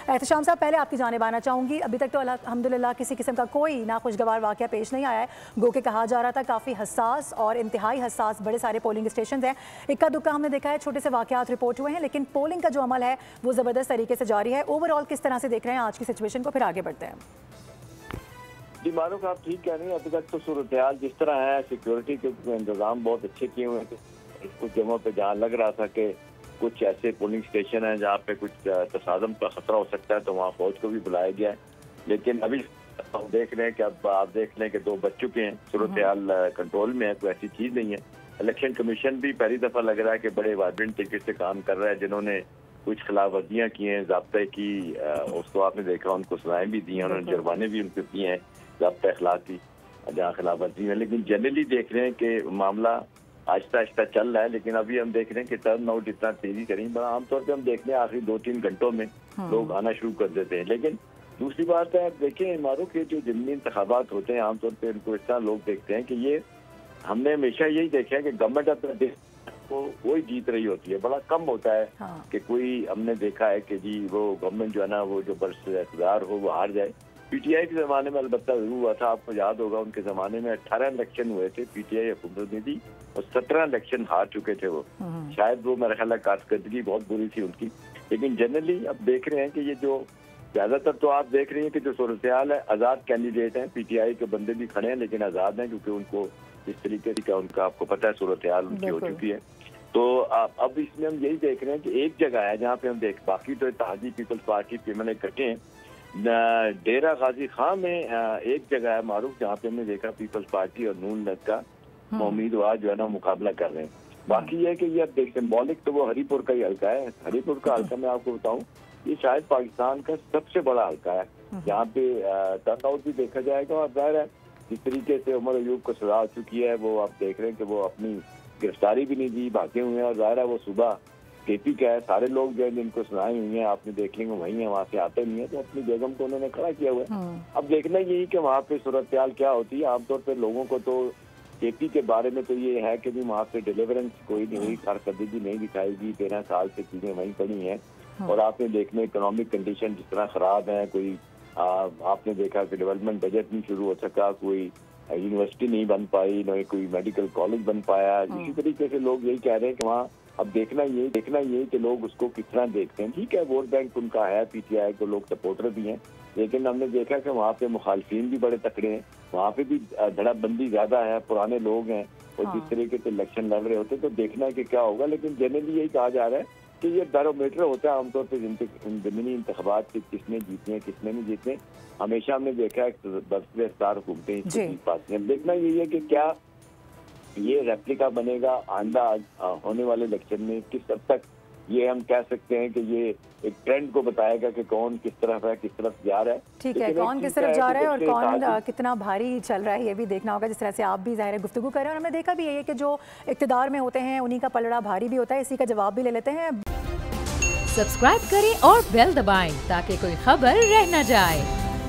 एहतशाम साहब, पहले आपकी जानिब आना चाहूँगी। अभी तक तो अल्हम्दुलिल्लाह किसी किस्म का कोई नाखुशगवार वाक़या पेश नहीं आया है। गो के कहा जा रहा था काफ़ी हसास और इंतहाई हसास बड़े सारे पोलिंग स्टेशन हैं। इक्का दुक्का हमने देखा है, छोटे से वाक़यात रिपोर्ट हुए हैं, लेकिन पोलिंग का जो अमल है वो ज़बरदस्त तरीके से जारी है। ओवरऑल किस तरह से देख रहे हैं आज की सिचुएशन को, फिर आगे बढ़ते हैं। जी मारूफ, आप ठीक कह रही हैं। अभी तक तो सूरत हाल जिस तरह है, सिक्योरिटी के इंतजाम बहुत अच्छे किए हुए हैं। कुछ जगहों पे जहाँ लग रहा था कि कुछ ऐसे पोलिंग स्टेशन हैं जहाँ पे कुछ तसादम का खतरा हो सकता है, तो वहाँ फौज को भी बुलाया गया है। लेकिन अभी हम देख रहे हैं कि अब आप देख लें कि 2 बज चुके हैं, सूरत हाल कंट्रोल में है, कोई ऐसी चीज़ नहीं है। इलेक्शन कमीशन भी पहली दफ़ा लग रहा है कि बड़े वाइब्रेंट तरीके से काम कर रहा है। जिन्होंने कुछ खिलाफ वर्जियाँ की हैं, ज़ाब्ते की, उसको आपने देखा, उनको सजाएं भी दी हैं, उन्होंने जुर्माने भी उनको दिए हैं ज़ाब्ता अखलाकी जहाँ खिलाफ वर्जी है। लेकिन जनरली देख रहे हैं कि मामला आहिस्ता आहिस्ता चल रहा है। लेकिन अभी हम देख रहे हैं कि टर्न आउट इतना तेजी करेंगे, बड़ा आमतौर पर हम देख रहे हैं आखिरी 2-3 घंटों में लोग आना शुरू कर देते हैं। लेकिन दूसरी बात है, देखें मारूफ, के जो ज़िमनी इंतखाबात होते हैं आमतौर पर इनको इस तरह लोग देखते हैं कि ये, हमने हमेशा यही देखा है कि गवर्नमेंट अपने देश को वही जीत रही होती है। बड़ा कम होता है कि कोई, हमने देखा है कि जी वो गवर्नमेंट जो है ना, वो जो बरसदार हो वो हार जाए। पीटीआई के ज़माने में अलबत्ता जरूर हुआ था। आपको याद होगा उनके ज़माने में 18 इलेक्शन हुए थे, पीटीआई हुकूमत में थी, और 17 इलेक्शन हार चुके थे वो। शायद वो मेरा ख्याल है कारकर्दगी बहुत बुरी थी उनकी। लेकिन जनरली अब देख रहे हैं कि ये जो ज़्यादातर तो आप देख रहे हैं कि जो सूरत हाल है, आज़ाद कैंडिडेट हैं, पीटीआई के बंदे भी खड़े हैं लेकिन आज़ाद हैं, क्योंकि उनको इस तरीके का उनका, आपको पता है, सूरत हाल उनकी हो चुकी है। तो अब इसमें हम यही देख रहे हैं कि एक जगह है जहाँ पे हम बाकी तो इत्तेहादी पीपल्स पार्टी पे मैंने इकट्ठे हैं। डेरा गाजी खां में एक जगह है मारूफ, जहाँ पे हमने देखा पीपल्स पार्टी और नून लीग का उम्मीदवार जो है ना मुकाबला कर रहे हैं। बाकी ये है कि ये अब देख, सिंबॉलिक तो वो हरीपुर का ही हल्का है। हरीपुर का हल्का मैं आपको बताऊं, ये शायद पाकिस्तान का सबसे बड़ा हल्का है, जहाँ पे टर्नआउट भी देखा जाएगा। और जाहिर है जिस तरीके से उमर अयूब को सजा हो चुकी है, वो आप देख रहे हैं कि वो अपनी गिरफ्तारी भी नहीं दी, भागे हुए हैं। और जाहिर है वो सुबह केपी का है, सारे लोग जो है जिनको सुनाई हुई हैं आपने देख लेंगे वहीं है, वहाँ से आते नहीं है, तो अपनी बेगम को उन्होंने खड़ा किया हुआ है। अब देखना यही कि वहाँ पे सूरत हाल क्या होती है। आमतौर पर लोगों को तो केपी के बारे में तो ये है कि भी वहाँ पे डिलीवरेंस कोई नहीं हुई, कारकर्दगी नहीं दिखाएगी, 13 साल से चीजें वहीं पड़ी हैं। और आपने देखने इकोनॉमिक कंडीशन जिस तरह खराब है, कोई आपने देखा कि डेवलपमेंट बजट नहीं शुरू हो सका, कोई यूनिवर्सिटी नहीं बन पाई, न कोई मेडिकल कॉलेज बन पाया। इसी तरीके से लोग यही कह रहे हैं कि वहाँ अब देखना यही कि लोग उसको किस तरह देखते हैं। ठीक है, वोट बैंक उनका है, पीटीआई को लोग सपोर्टर भी हैं, लेकिन हमने देखा कि वहाँ पे मुखालफिन भी बड़े तकड़े हैं, वहाँ पे भी धड़ाबंदी ज्यादा है, पुराने लोग हैं, और जिस तरीके से इलेक्शन लड़ रहे होते, तो देखना है कि क्या होगा। लेकिन जनरली यही कहा जा रहा है कि ये बैरोमीटर होता है आमतौर पर ज़मीनी इंतखाबात के, किसने जीते हैं किसने नहीं जीते। हमेशा हमने देखा है बरसदार हुकूमतें। देखना यही है कि क्या ये रेप्लिका बनेगा आंदा होने वाले इलेक्शन में, किस हद तक ये हम कह सकते हैं कि ये एक ट्रेंड को बताएगा कि कौन किस तरफ है, किस तरफ जा रहा है। ठीक है, कौन किस तरफ जा रहा है और कौन कितना भारी चल रहा है, ये भी देखना होगा। जिस तरह से आप भी ज़ाहिर है गुफ्तगू कर रहे हैं, और हमने देखा भी यही है कि जो इक़्तिदार में होते हैं उन्हीं का पलड़ा भारी भी होता है। इसी का जवाब भी ले लेते हैं। सब्सक्राइब करें और बेल दबाएं ताकि कोई खबर रह न जाए।